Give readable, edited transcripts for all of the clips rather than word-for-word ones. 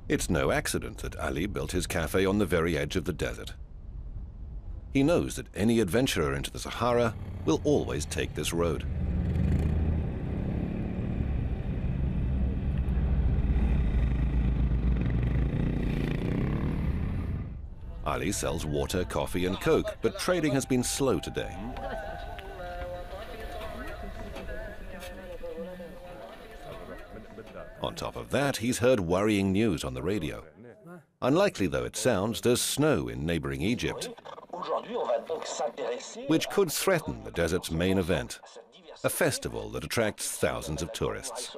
It's no accident that Ali built his cafe on the very edge of the desert. He knows that any adventurer into the Sahara will always take this road. Ali sells water, coffee and Coke, but trading has been slow today. On top of that, he's heard worrying news on the radio. Unlikely though it sounds, there's snow in neighboring Egypt, which could threaten the desert's main event, a festival that attracts thousands of tourists.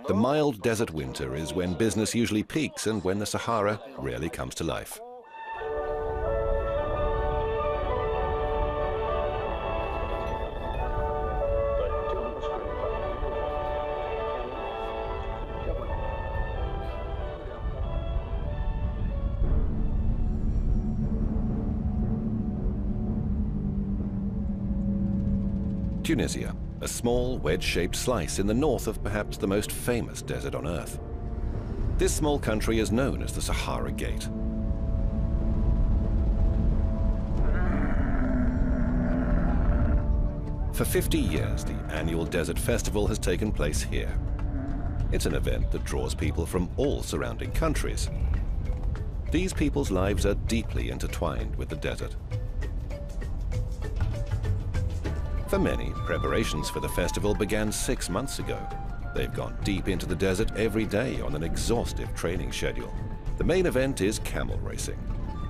The mild desert winter is when business usually peaks and when the Sahara really comes to life. Tunisia, a small wedge-shaped slice in the north of perhaps the most famous desert on Earth. This small country is known as the Sahara Gate. For 50 years, the annual desert festival has taken place here. It's an event that draws people from all surrounding countries. These people's lives are deeply intertwined with the desert. For many, preparations for the festival began 6 months ago. They've gone deep into the desert every day on an exhaustive training schedule. The main event is camel racing.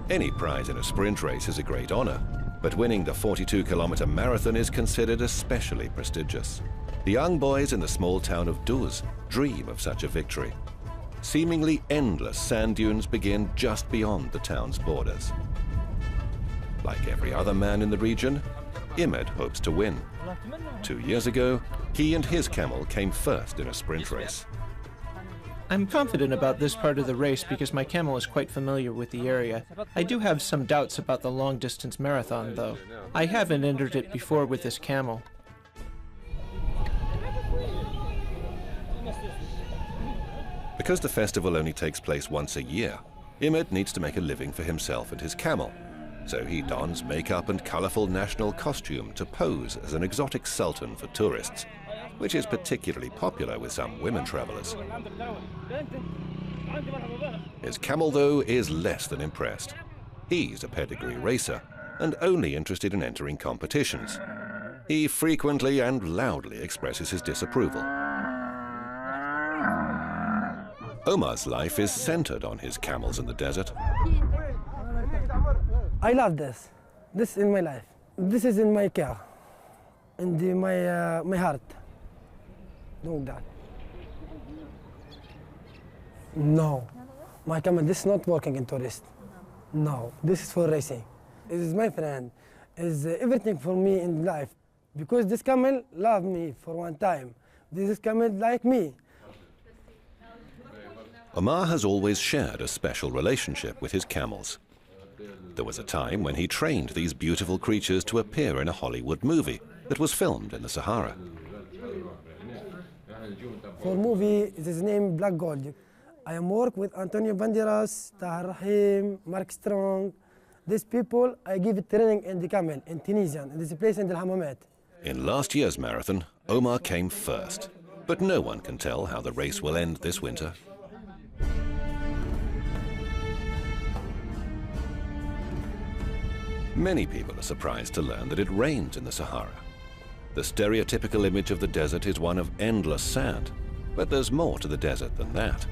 Any prize in a sprint race is a great honor, but winning the 42-kilometer marathon is considered especially prestigious. The young boys in the small town of Duz dream of such a victory. Seemingly endless sand dunes begin just beyond the town's borders. Like every other man in the region, Ahmed hopes to win. 2 years ago, he and his camel came first in a sprint race. I'm confident about this part of the race because my camel is quite familiar with the area. I do have some doubts about the long-distance marathon, though. I haven't entered it before with this camel. Because the festival only takes place once a year, Ahmed needs to make a living for himself and his camel. So he dons makeup and colorful national costume to pose as an exotic sultan for tourists, which is particularly popular with some women travelers. His camel, though, is less than impressed. He's a pedigree racer and only interested in entering competitions. He frequently and loudly expresses his disapproval. Omar's life is centered on his camels in the desert. I love this. This is in my life. This is in my care, in my heart. Doing that. No, my camel. This is not working in tourist. No, this is for racing. This is my friend. Is everything for me in life, because this camel loved me for one time. This camel like me. Omar has always shared a special relationship with his camels. There was a time when he trained these beautiful creatures to appear in a Hollywood movie that was filmed in the Sahara. For movie, it is named Black Gold. I am work with Antonio Banderas, Tahar Rahim, Mark Strong. These people, I give training in the camel in Tunisia, in this place in the Hammamet. In last year's marathon, Omar came first, but no one can tell how the race will end this winter. Many people are surprised to learn that it rains in the Sahara. The stereotypical image of the desert is one of endless sand, but there's more to the desert than that.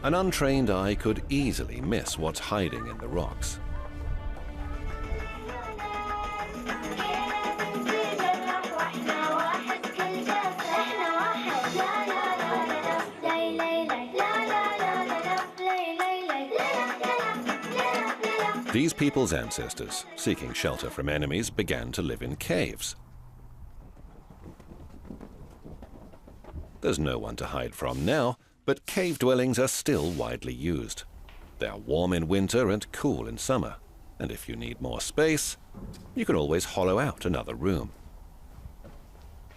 An untrained eye could easily miss what's hiding in the rocks. These people's ancestors, seeking shelter from enemies, began to live in caves. There's no one to hide from now, but cave dwellings are still widely used. They're warm in winter and cool in summer. And if you need more space, you can always hollow out another room.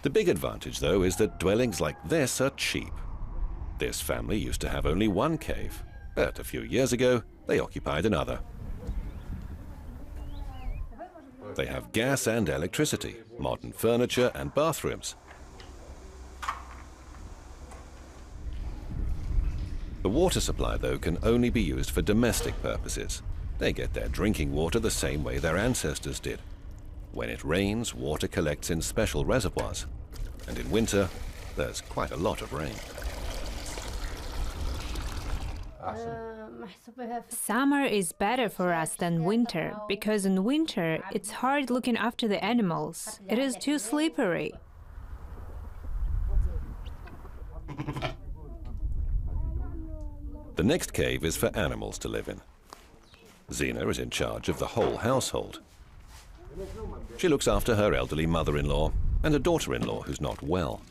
The big advantage, though, is that dwellings like this are cheap. This family used to have only one cave, but a few years ago, they occupied another. They have gas and electricity, modern furniture and bathrooms. The water supply, though, can only be used for domestic purposes. They get their drinking water the same way their ancestors did. When it rains, water collects in special reservoirs. And in winter, there's quite a lot of rain. Summer is better for us than winter, because in winter it's hard looking after the animals. It is too slippery. The next cave is for animals to live in. Zina is in charge of the whole household. She looks after her elderly mother-in-law and a daughter-in-law who's not well.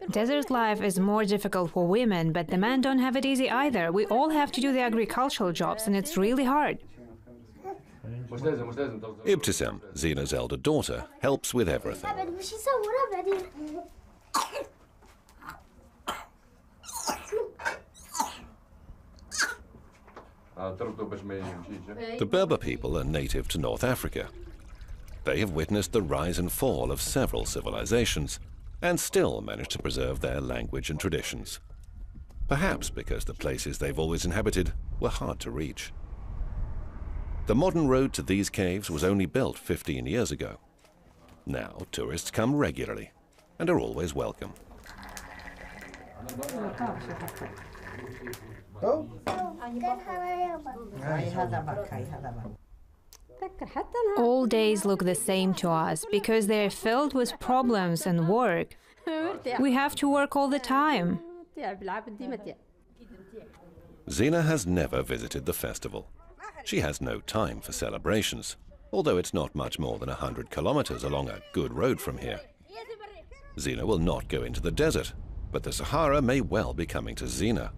Desert life is more difficult for women, but the men don't have it easy either. We all have to do the agricultural jobs, and it's really hard. Ibtisam, Zina's elder daughter, helps with everything. The Berber people are native to North Africa. They have witnessed the rise and fall of several civilizations and still manage to preserve their language and traditions. Perhaps because the places they've always inhabited were hard to reach. The modern road to these caves was only built 15 years ago. Now tourists come regularly and are always welcome. All days look the same to us because they're filled with problems and work. We have to work all the time. Zina has never visited the festival. She has no time for celebrations, although it's not much more than 100 kilometers along a good road from here. Zina will not go into the desert, but the Sahara may well be coming to Zina.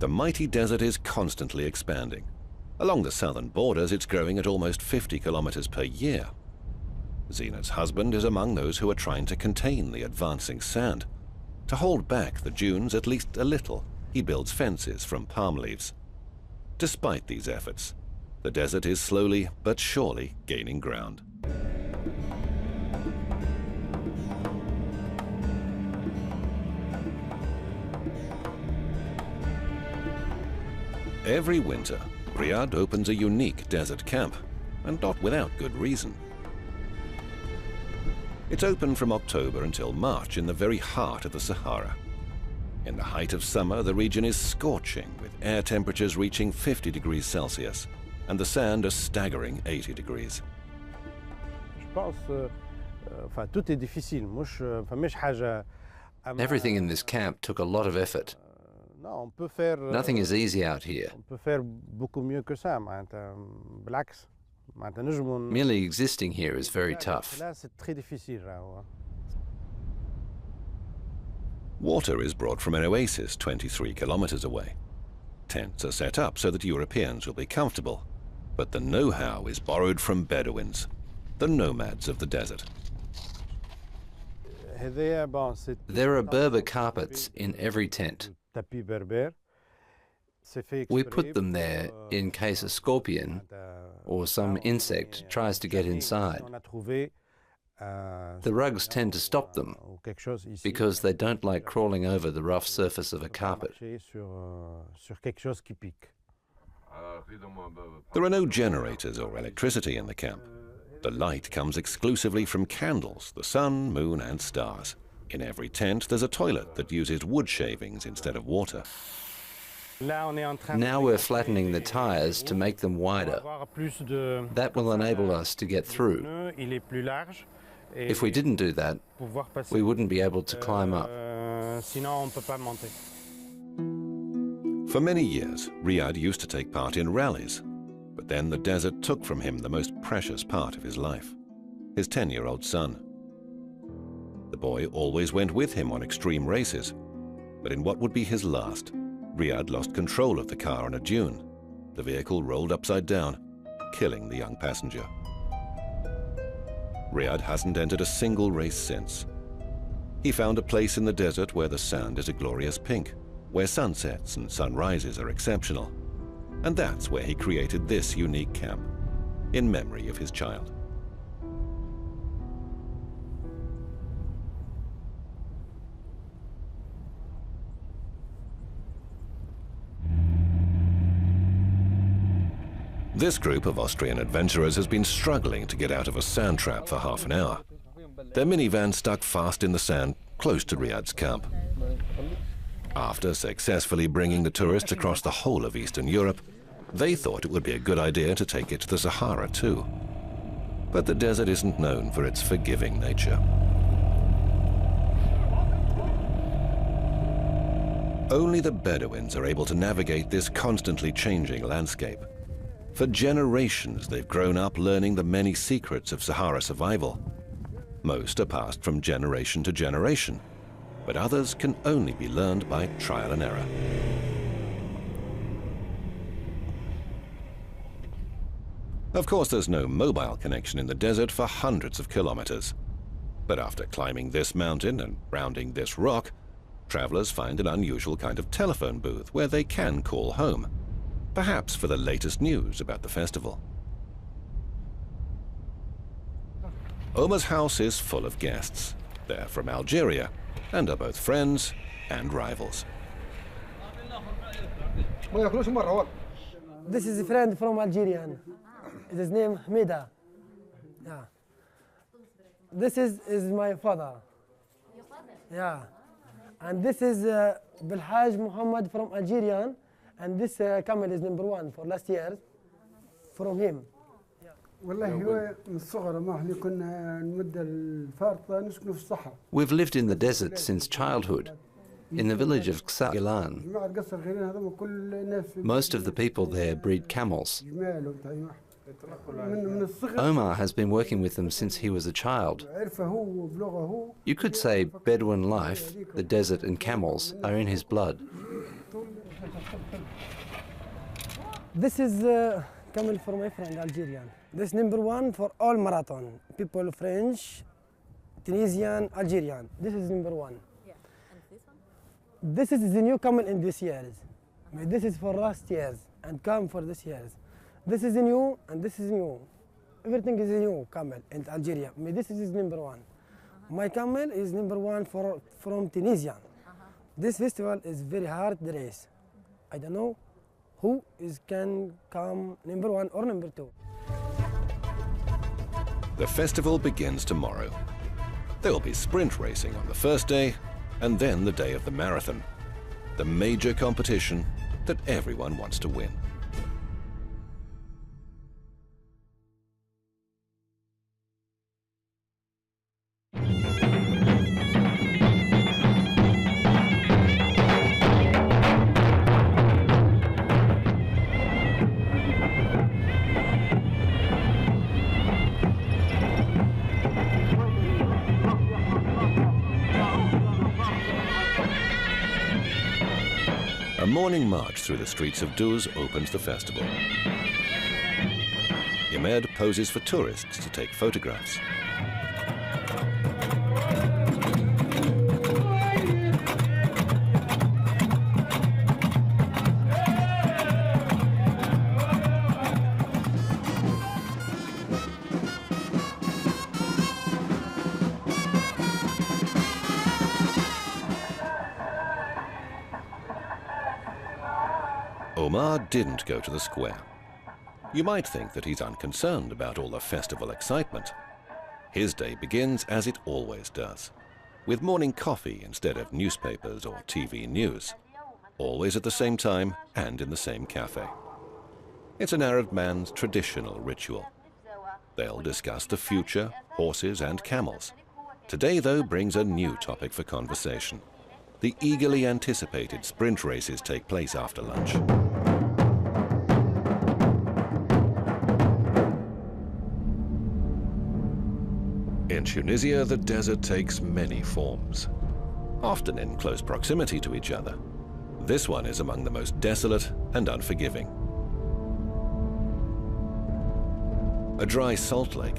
The mighty desert is constantly expanding. Along the southern borders, it's growing at almost 50 kilometers per year. Zina's husband is among those who are trying to contain the advancing sand. To hold back the dunes at least a little, he builds fences from palm leaves. Despite these efforts, the desert is slowly but surely gaining ground. Every winter, Riyadh opens a unique desert camp, and not without good reason. It's open from October until March in the very heart of the Sahara. In the height of summer, the region is scorching, with air temperatures reaching 50 degrees Celsius, and the sand a staggering 80 degrees. Everything in this camp took a lot of effort. Nothing is easy out here. Merely existing here is very tough. Water is brought from an oasis 23 kilometers away. Tents are set up so that Europeans will be comfortable, but the know-how is borrowed from Bedouins, the nomads of the desert. There are Berber carpets in every tent. We put them there in case a scorpion or some insect tries to get inside. The rugs tend to stop them because they don't like crawling over the rough surface of a carpet. There are no generators or electricity in the camp. The light comes exclusively from candles, the sun, moon, and stars. In every tent, there's a toilet that uses wood shavings instead of water. Now we're flattening the tires to make them wider. That will enable us to get through. If we didn't do that, we wouldn't be able to climb up. For many years, Riyadh used to take part in rallies, but then the desert took from him the most precious part of his life, his 10-year-old son. The boy always went with him on extreme races, but in what would be his last, Riyadh lost control of the car on a dune. The vehicle rolled upside down, killing the young passenger. Riyad hasn't entered a single race since. He found a place in the desert where the sand is a glorious pink, where sunsets and sunrises are exceptional. And that's where he created this unique camp, in memory of his child. This group of Austrian adventurers has been struggling to get out of a sand trap for half an hour. Their minivan stuck fast in the sand close to Riyad's camp. After successfully bringing the tourists across the whole of Eastern Europe, they thought it would be a good idea to take it to the Sahara too. But the desert isn't known for its forgiving nature. Only the Bedouins are able to navigate this constantly changing landscape. For generations, they've grown up learning the many secrets of Sahara survival. Most are passed from generation to generation, but others can only be learned by trial and error. Of course, there's no mobile connection in the desert for hundreds of kilometers. But after climbing this mountain and rounding this rock, travelers find an unusual kind of telephone booth where they can call home, perhaps for the latest news about the festival. Omar's house is full of guests. They're from Algeria and are both friends and rivals. This is a friend from Algerian. His name Hamida. Yeah. This is my father. Your father? Yeah. And this is Belhaj Muhammad from Algerian. And this camel is #1 for last year from him. We've lived in the desert since childhood, in the village of Gilan. Most of the people there breed camels. Omar has been working with them since he was a child. You could say Bedouin life, the desert and camels are in his blood. This is camel for my friend Algerian. This #1 for all marathon. People French, Tunisian, Algerian. This is #1. Yeah. And this one? This is the new camel in this years. This is for last years and come for this years. This is new and this is new. Everything is new camel in Algeria. This is #1. My camel is #1 from Tunisia. This festival is very hard race. I don't know who can come #1 or #2. The festival begins tomorrow. There will be sprint racing on the first day and then the day of the marathon, the major competition that everyone wants to win. A morning march through the streets of Duz opens the festival. Imed poses for tourists to take photographs. Omar didn't go to the square. You might think that he's unconcerned about all the festival excitement. His day begins as it always does, with morning coffee instead of newspapers or TV news, always at the same time and in the same cafe. It's an Arab man's traditional ritual. They'll discuss the future, horses and camels. Today, though, brings a new topic for conversation. The eagerly anticipated sprint races take place after lunch. In Tunisia, the desert takes many forms, often in close proximity to each other. This one is among the most desolate and unforgiving. a dry salt lake,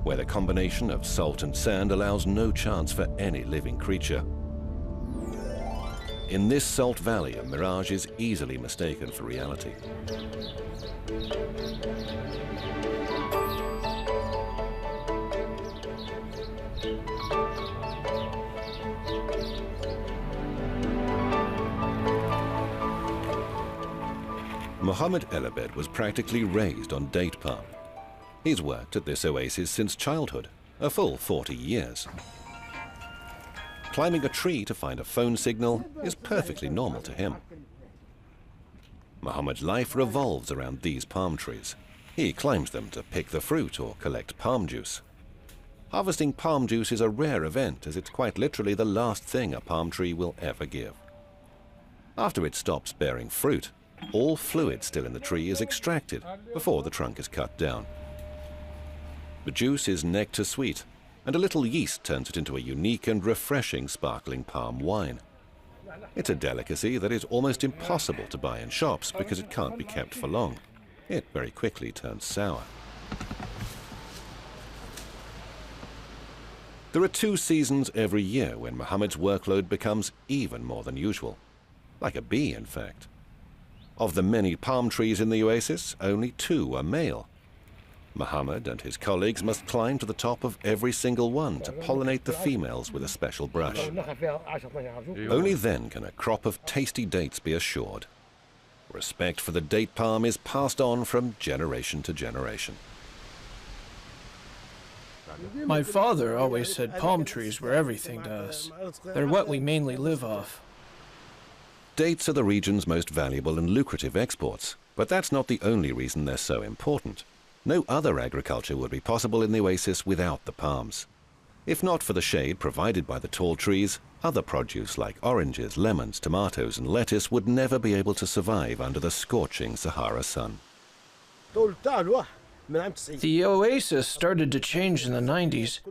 where the combination of salt and sand allows no chance for any living creature. In this salt valley, a mirage is easily mistaken for reality. Mohammed El Abed was practically raised on date palm. He's worked at this oasis since childhood, a full 40 years. Climbing a tree to find a phone signal is perfectly normal to him. Mohammed's life revolves around these palm trees. He climbs them to pick the fruit or collect palm juice. Harvesting palm juice is a rare event, as it's quite literally the last thing a palm tree will ever give. After it stops bearing fruit, all fluid still in the tree is extracted before the trunk is cut down. The juice is nectar sweet, and a little yeast turns it into a unique and refreshing sparkling palm wine. It's a delicacy that is almost impossible to buy in shops because it can't be kept for long. It very quickly turns sour. There are 2 seasons every year when Mohammed's workload becomes even more than usual. Like a bee, in fact. Of the many palm trees in the oasis, only 2 are male. Mohammed and his colleagues must climb to the top of every single one to pollinate the females with a special brush. Only then can a crop of tasty dates be assured. Respect for the date palm is passed on from generation to generation. My father always said palm trees were everything to us. They're what we mainly live off. Dates are the region's most valuable and lucrative exports, but that's not the only reason they're so important. No other agriculture would be possible in the oasis without the palms. If not for the shade provided by the tall trees, other produce like oranges, lemons, tomatoes and lettuce would never be able to survive under the scorching Sahara sun. The oasis started to change in the 90s.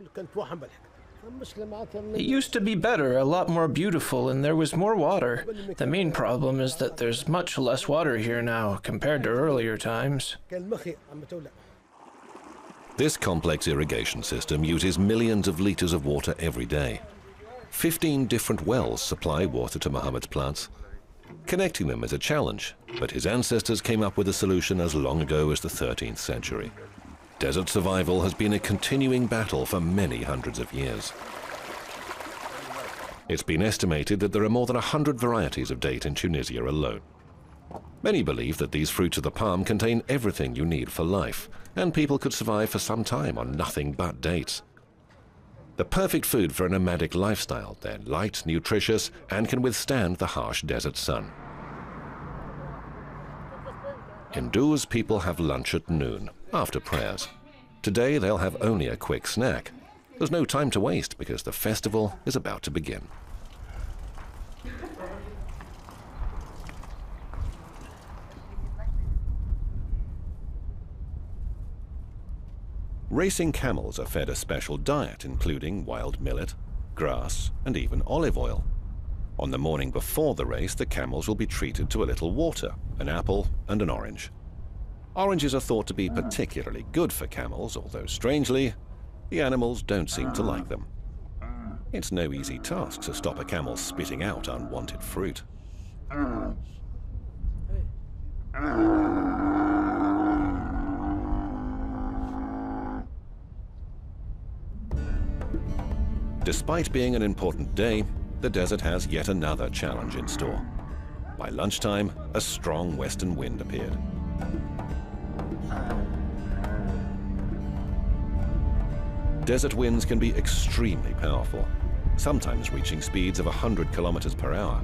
It used to be better, a lot more beautiful, and there was more water. The main problem is that there's much less water here now compared to earlier times. This complex irrigation system uses millions of liters of water every day. 15 different wells supply water to Mohammed's plants. Connecting them is a challenge, but his ancestors came up with a solution as long ago as the 13th century. Desert survival has been a continuing battle for many hundreds of years. It's been estimated that there are more than 100 varieties of date in Tunisia alone. Many believe that these fruits of the palm contain everything you need for life, and people could survive for some time on nothing but dates. The perfect food for a nomadic lifestyle, they're light, nutritious, and can withstand the harsh desert sun. In Duz, people have lunch at noon, after prayers. Today, they'll have only a quick snack. There's no time to waste because the festival is about to begin. Racing camels are fed a special diet, including wild millet, grass, and even olive oil. On the morning before the race, the camels will be treated to a little water, an apple, and an orange. Oranges are thought to be particularly good for camels, although strangely, the animals don't seem to like them. It's no easy task to stop a camel spitting out unwanted fruit. Despite being an important day, the desert has yet another challenge in store. By lunchtime, a strong western wind appeared. Desert winds can be extremely powerful, sometimes reaching speeds of 100 kilometers per hour.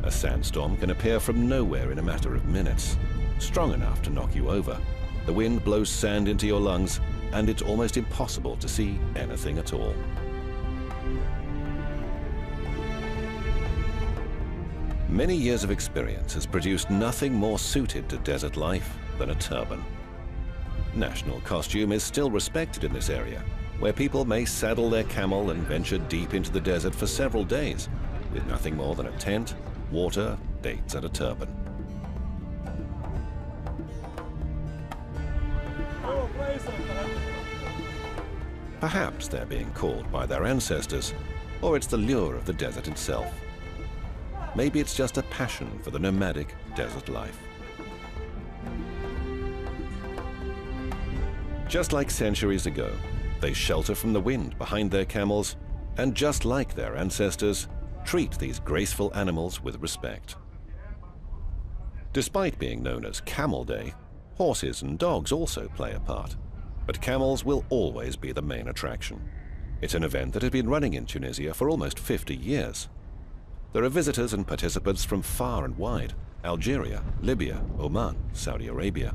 A sandstorm can appear from nowhere in a matter of minutes, strong enough to knock you over. The wind blows sand into your lungs, and it's almost impossible to see anything at all. Many years of experience has produced nothing more suited to desert life than a turban. National costume is still respected in this area, where people may saddle their camel and venture deep into the desert for several days, with nothing more than a tent, water, dates, and a turban. Perhaps they're being called by their ancestors, or it's the lure of the desert itself. Maybe it's just a passion for the nomadic desert life. Just like centuries ago, they shelter from the wind behind their camels, and just like their ancestors, treat these graceful animals with respect. Despite being known as Camel Day, horses and dogs also play a part. But camels will always be the main attraction. It's an event that has been running in Tunisia for almost 50 years. There are visitors and participants from far and wide: Algeria, Libya, Oman, Saudi Arabia.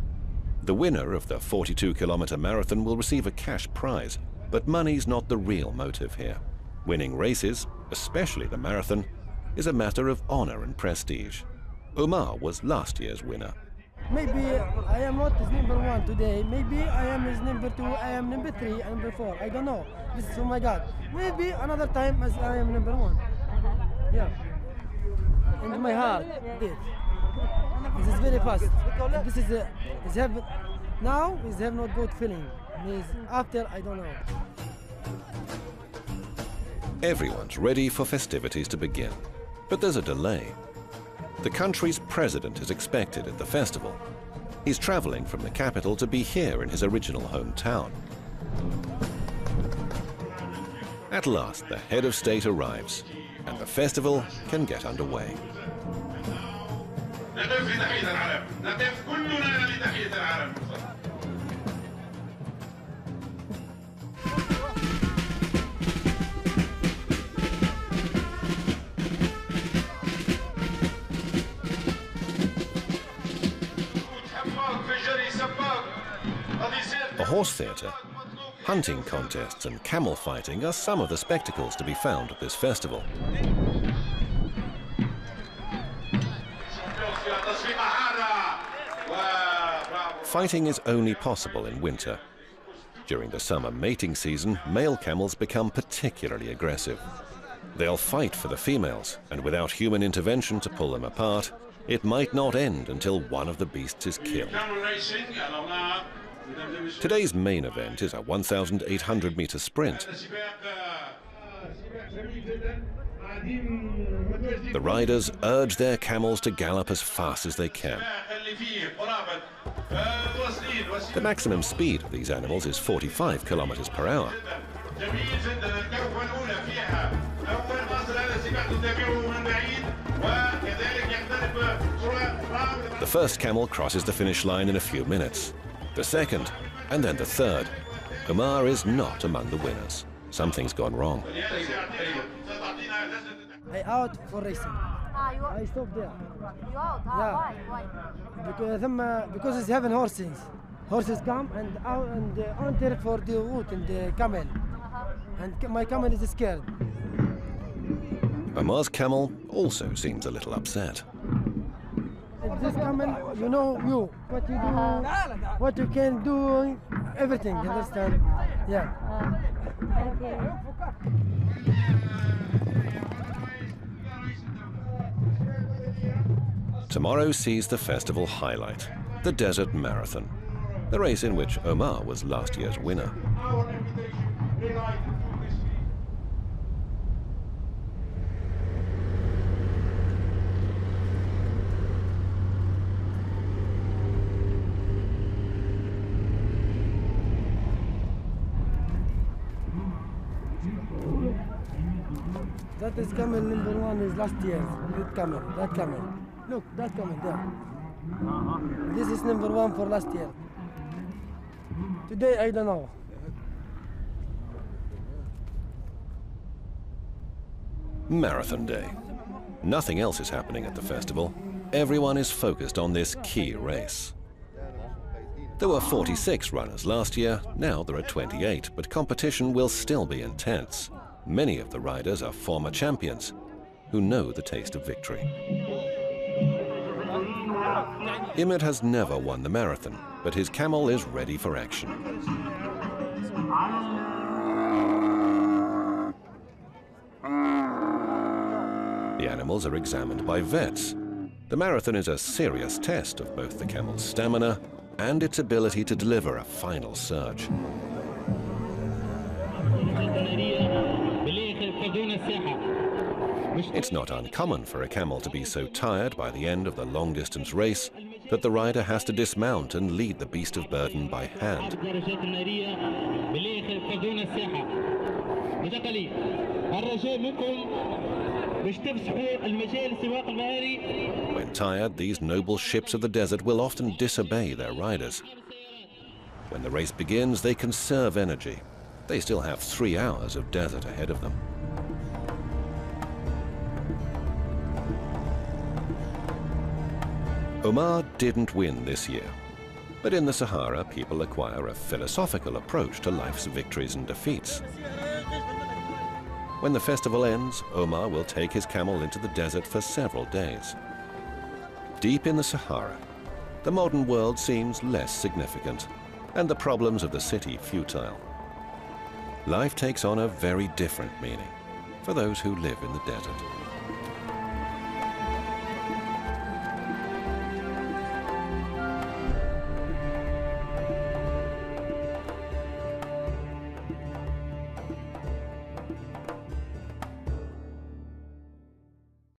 The winner of the 42-kilometer marathon will receive a cash prize, but money's not the real motive here. Winning races, especially the marathon, is a matter of honor and prestige. Omar was last year's winner. Maybe I am not his number one today. Maybe I am his number two, I am number three, and number four. I don't know. This is, oh my God. Maybe another time as I am number one. Yeah. In my heart. This is very fast. This is have, now is have not good feeling. Means after, I don't know. Everyone's ready for festivities to begin, but there's a delay. The country's president is expected at the festival. He's traveling from the capital to be here in his original hometown. At last, the head of state arrives, and the festival can get underway. A horse theatre, hunting contests and camel fighting are some of the spectacles to be found at this festival. Fighting is only possible in winter. During the summer mating season, male camels become particularly aggressive. They'll fight for the females, and without human intervention to pull them apart, it might not end until one of the beasts is killed. Today's main event is a 1,800-meter sprint. The riders urge their camels to gallop as fast as they can. The maximum speed of these animals is 45 kilometers per hour. The first camel crosses the finish line in a few minutes. The second, and then the third. Omar is not among the winners. Something's gone wrong. I out for racing. I stopped there. Yeah. Because it's having horses. Horses come and out and enter for the wood and the camel. And my camel is scared. Omar's camel also seems a little upset. This camel, you know what you do, what you can do, everything, you understand? Yeah. Tomorrow sees the festival highlight, the Desert Marathon, the race in which Omar was last year's winner. That is camel number one is last year. That camel. Look, that camel there. This is number one for last year. Today, I don't know. Marathon Day. Nothing else is happening at the festival. Everyone is focused on this key race. There were 46 runners last year, now there are 28, but competition will still be intense. Many of the riders are former champions who know the taste of victory. Imad has never won the marathon, but his camel is ready for action. The animals are examined by vets. The marathon is a serious test of both the camel's stamina and its ability to deliver a final surge. It's not uncommon for a camel to be so tired by the end of the long-distance race that the rider has to dismount and lead the beast of burden by hand. When tired, these noble ships of the desert will often disobey their riders. When the race begins, they conserve energy. They still have 3 hours of desert ahead of them. Omar didn't win this year, but in the Sahara, people acquire a philosophical approach to life's victories and defeats. When the festival ends, Omar will take his camel into the desert for several days. Deep in the Sahara, the modern world seems less significant, and the problems of the city futile. Life takes on a very different meaning for those who live in the desert.